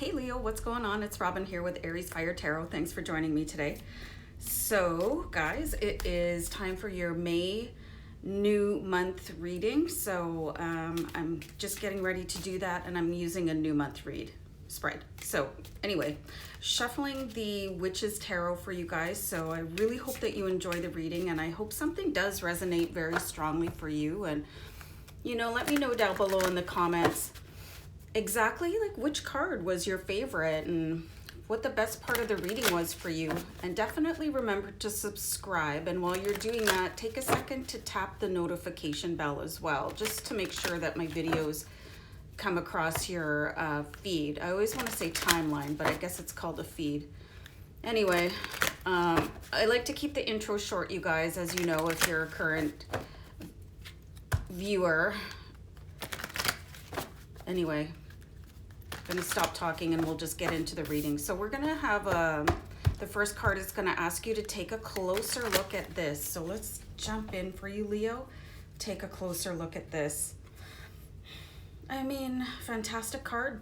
Hey Leo, what's going on? It's Robin here with AriesFireTarot. Thanks for joining me today. So guys, it is time for your May new month reading. So I'm just getting ready to do that, and I'm using a new month read spread. So anyway, shuffling the Witch's Tarot for you guys. So I really hope that you enjoy the reading, and I hope something does resonate very strongly for you. And you know, let me know down below in the comments exactly like which card was your favorite and what the best part of the reading was for you. And definitely remember to subscribe, and while you're doing that, take a second to tap the notification bell as well, just to make sure that my videos come across your feed. I always want to say timeline, but I guess it's called a feed. Anyway, I like to keep the intro short, you guys, as you know, if you're a current viewer. Anyway, I'm going to stop talking and we'll just get into the reading. So we're going to have the first card is going to ask you to take a closer look at this. So let's jump in for you, Leo. Take a closer look at this. I mean, fantastic card.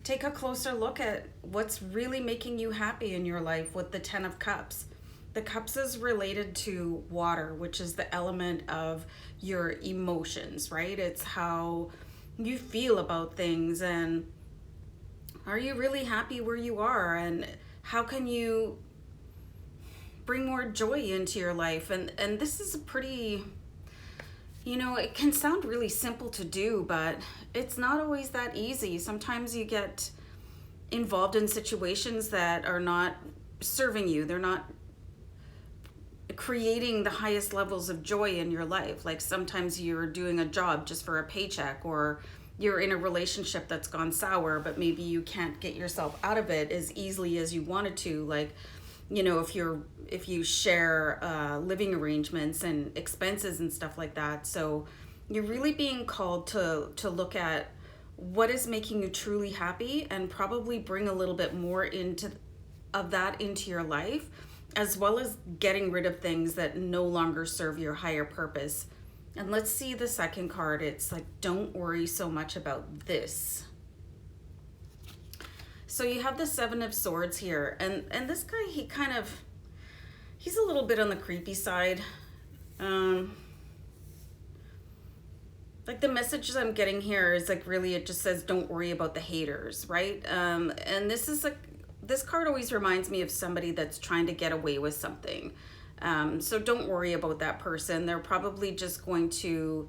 Take a closer look at what's really making you happy in your life with the 10 of Cups. The Cups is related to water, which is the element of your emotions, right? It's how you feel about things, and are you really happy where you are, and how can you bring more joy into your life? And this is a pretty, you know, it can sound really simple to do, but it's not always that easy. Sometimes you get involved in situations that are not serving you. They're not creating the highest levels of joy in your life. Like sometimes you're doing a job just for a paycheck, or you're in a relationship that's gone sour, but maybe you can't get yourself out of it as easily as you wanted to. Like, you know, if you share living arrangements and expenses and stuff like that. So you're really being called to look at what is making you truly happy, and probably bring a little bit more of that into your life, as well as getting rid of things that no longer serve your higher purpose. And let's see the second card. It's like, don't worry so much about this. So you have the 7 of Swords here, and this guy, he's a little bit on the creepy side. Like the messages I'm getting here is like, really, it just says don't worry about the haters, right? And this is like, this card always reminds me of somebody that's trying to get away with something. So don't worry about that person. They're probably just going to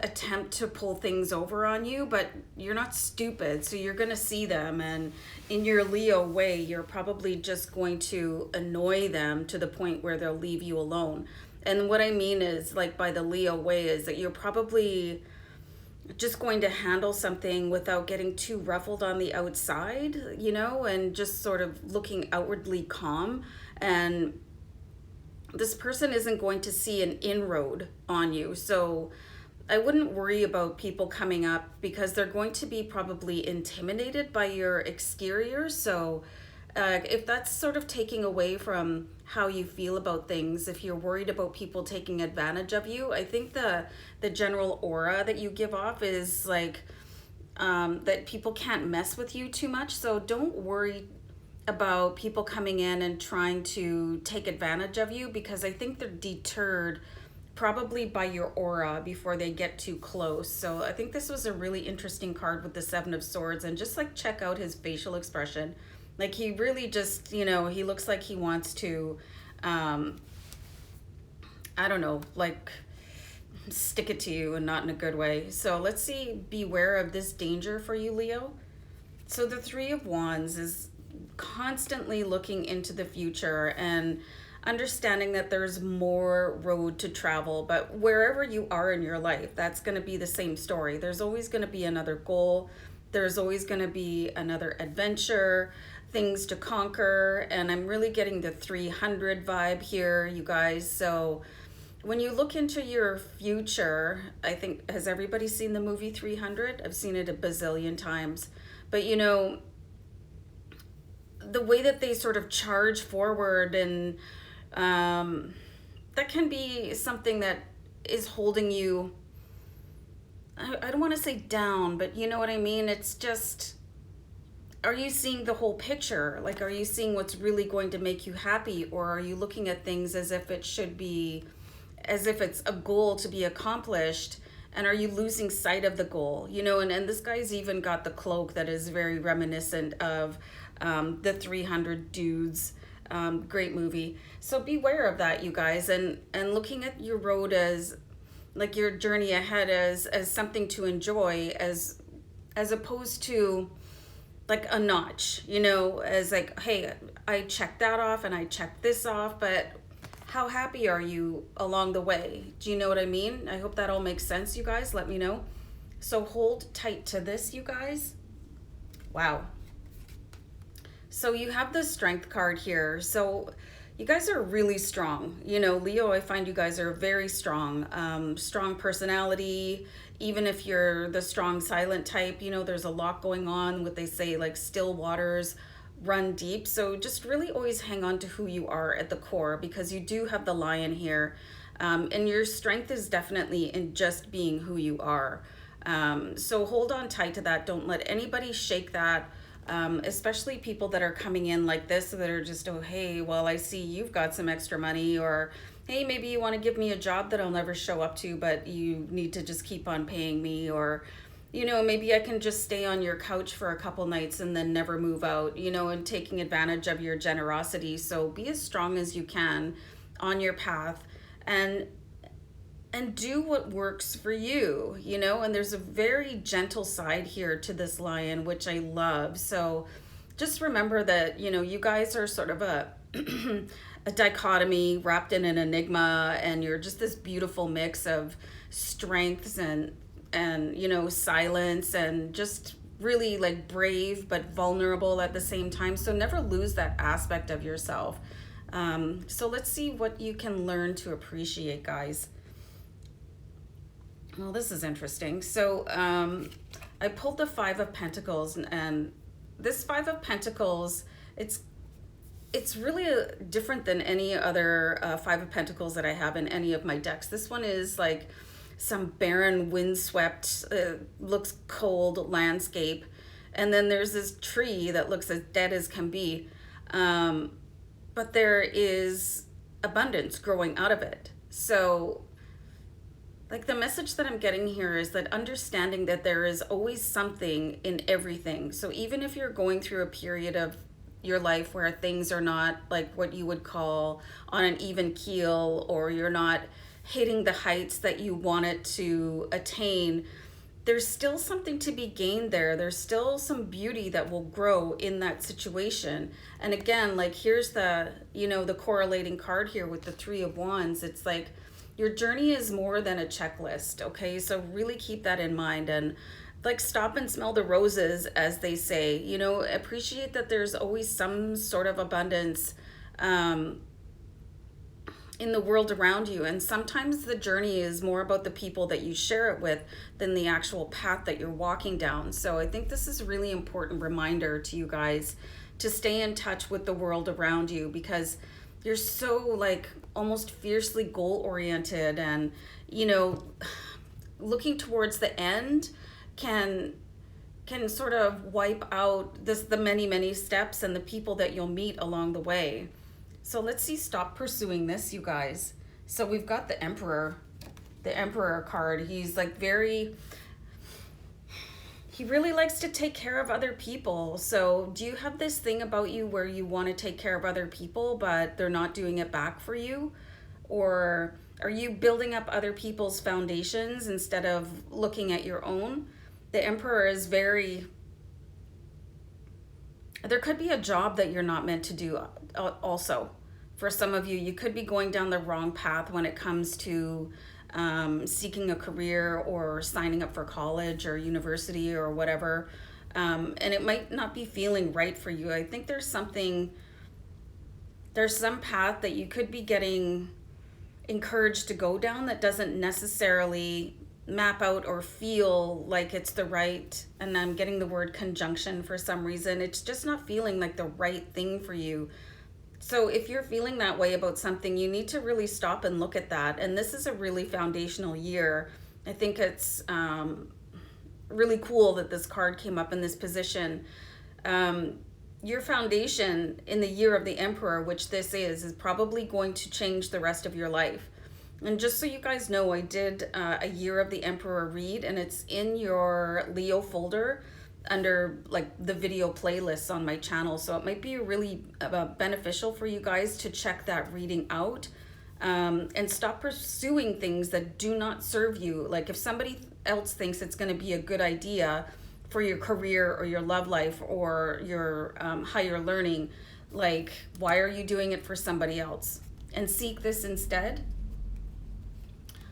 attempt to pull things over on you, but you're not stupid. So you're going to see them, and in your Leo way, you're probably just going to annoy them to the point where they'll leave you alone. And what I mean is, like, by the Leo way is that you're probably just going to handle something without getting too ruffled on the outside, you know, and just sort of looking outwardly calm. And this person isn't going to see an inroad on you. So I wouldn't worry about people coming up, because they're going to be probably intimidated by your exterior. So if that's sort of taking away from how you feel about things, if you're worried about people taking advantage of you, I think the general aura that you give off is like that people can't mess with you too much. So don't worry about people coming in and trying to take advantage of you, because I think they're deterred probably by your aura before they get too close. So I think this was a really interesting card with the 7 of Swords, and just like check out his facial expression. Like he really just, you know, he looks like he wants to, I don't know, like stick it to you, and not in a good way. So let's see, beware of this danger for you, Leo. So the 3 of Wands is constantly looking into the future and understanding that there's more road to travel. But wherever you are in your life, that's going to be the same story. There's always going to be another goal. There's always going to be another adventure, things to conquer. And I'm really getting the 300 vibe here, you guys. So when you look into your future, I think, has everybody seen the movie 300? I've seen it a bazillion times. But you know, the way that they sort of charge forward, and that can be something that is holding you I don't want to say down, but you know what I mean? It's just, are you seeing the whole picture? Like, are you seeing what's really going to make you happy? Or are you looking at things as if it should be, as if it's a goal to be accomplished? And are you losing sight of the goal? You know, and this guy's even got the cloak that is very reminiscent of the 300 Dudes. Great movie. So beware of that, you guys. And looking at your road as, like, your journey ahead as something to enjoy, as opposed to like a notch, you know, as like, hey, I checked that off and I checked this off, but how happy are you along the way? Do you know what I mean? I hope that all makes sense, you guys. Let me know. So hold tight to this, you guys. Wow. So you have the Strength card here. So you guys are really strong. You know, Leo, I find you guys are very strong. Strong personality. Even if you're the strong silent type, you know, there's a lot going on. What they say, like, still waters run deep. So just really always hang on to who you are at the core, because you do have the Lion here. And your strength is definitely in just being who you are. So hold on tight to that. Don't let anybody shake that. Especially people that are coming in like this, that are just, oh, hey, well, I see you've got some extra money, or hey, maybe you want to give me a job that I'll never show up to, but you need to just keep on paying me, or, you know, maybe I can just stay on your couch for a couple nights and then never move out, you know, and taking advantage of your generosity. So be as strong as you can on your path, and do what works for you, you know. And there's a very gentle side here to this Lion, which I love. So just remember that, you know, you guys are sort of a a dichotomy wrapped in an enigma, and you're just this beautiful mix of strengths and you know, silence, and just really like brave but vulnerable at the same time. So never lose that aspect of yourself. So let's see what you can learn to appreciate, guys. Well, this is interesting. So I pulled the Five of Pentacles, and this Five of Pentacles, it's really different than any other Five of Pentacles that I have in any of my decks. This one is like some barren, windswept, looks cold landscape. And then there's this tree that looks as dead as can be. But there is abundance growing out of it. So, like, the message that I'm getting here is that understanding that there is always something in everything. So even if you're going through a period of your life where things are not like what you would call on an even keel, or you're not hitting the heights that you wanted to attain, there's still something to be gained there. There's still some beauty that will grow in that situation. And again, like, here's the, you know, the correlating card here with the Three of Wands. It's like your journey is more than a checklist, okay? So really keep that in mind, and like, stop and smell the roses, as they say. You know, appreciate that there's always some sort of abundance in the world around you. And sometimes the journey is more about the people that you share it with than the actual path that you're walking down. So I think this is a really important reminder to you guys to stay in touch with the world around you, because you're so, like, almost fiercely goal oriented, and, you know, looking towards the end can sort of wipe out the many steps and the people that you'll meet along the way. So let's see, stop pursuing this, you guys. So we've got the Emperor card. He's like he really likes to take care of other people. So do you have this thing about you where you want to take care of other people, but they're not doing it back for you? Or are you building up other people's foundations instead of looking at your own? The Emperor is there could be a job that you're not meant to do also. For some of you, you could be going down the wrong path when it comes to seeking a career or signing up for college or university or whatever. And it might not be feeling right for you. I think there's some path that you could be getting encouraged to go down that doesn't necessarily map out or feel like it's the right, and I'm getting the word conjunction for some reason. It's just not feeling like the right thing for you. So if you're feeling that way about something, you need to really stop and look at that. And this is a really foundational year I think it's really cool that this card came up in this position. Your foundation in the year of the Emperor, which this is probably going to change the rest of your life. And just so you guys know, I did a year of the Emperor read, and it's in your Leo folder under like the video playlists on my channel. So it might be really beneficial for you guys to check that reading out, and stop pursuing things that do not serve you. Like if somebody else thinks it's going to be a good idea for your career or your love life or your higher learning, like why are you doing it for somebody else? And seek this instead.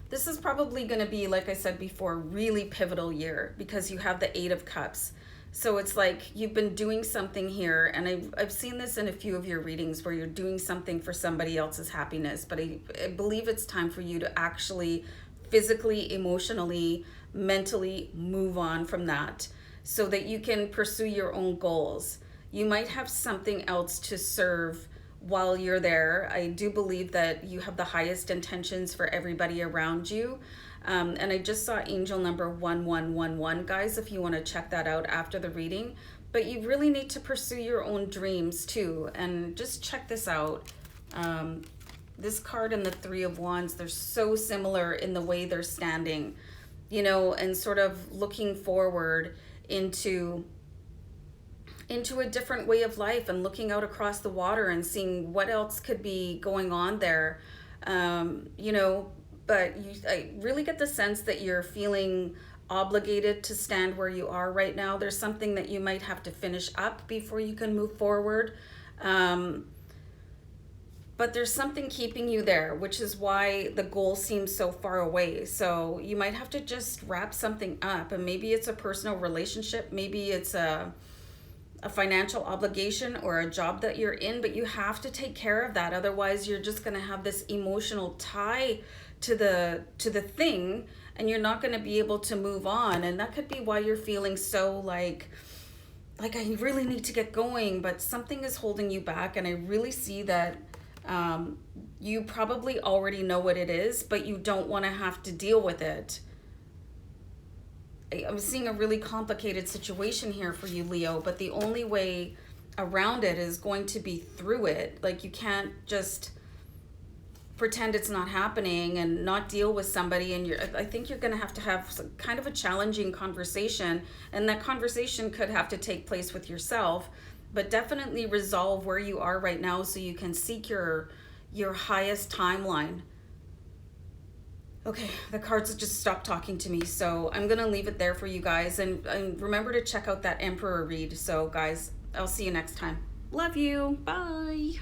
This is probably going to be, like I said before, really pivotal year because you have the Eight of Cups. So it's like you've been doing something here, and I've seen this in a few of your readings where you're doing something for somebody else's happiness, but I believe it's time for you to actually physically, emotionally, mentally move on from that so that you can pursue your own goals. You might have something else to serve while you're there. I do believe that you have the highest intentions for everybody around you. And I just saw angel number 1111, guys, if you want to check that out after the reading. But you really need to pursue your own dreams too. And just check this out. This card and the Three of Wands, they're so similar in the way they're standing, you know, and sort of looking forward into a different way of life and looking out across the water and seeing what else could be going on there, you know. But I really get the sense that you're feeling obligated to stand where you are right now. There's something that you might have to finish up before you can move forward. But there's something keeping you there, which is why the goal seems so far away. So you might have to just wrap something up, and maybe it's a personal relationship, maybe it's a financial obligation or a job that you're in, but you have to take care of that. Otherwise, you're just going to have this emotional tie to the thing, and you're not going to be able to move on. And that could be why you're feeling so like I really need to get going, but something is holding you back. And I really see that you probably already know what it is, but you don't want to have to deal with it. I'm seeing a really complicated situation here for you, Leo, but the only way around it is going to be through it. Like, you can't just pretend it's not happening and not deal with somebody. And I think you're going to have some kind of a challenging conversation, and that conversation could have to take place with yourself, but definitely resolve where you are right now so you can seek your highest timeline. Okay, the cards just stopped talking to me, so I'm going to leave it there for you guys. And remember to check out that Emperor read. So, guys, I'll see you next time. Love you. Bye.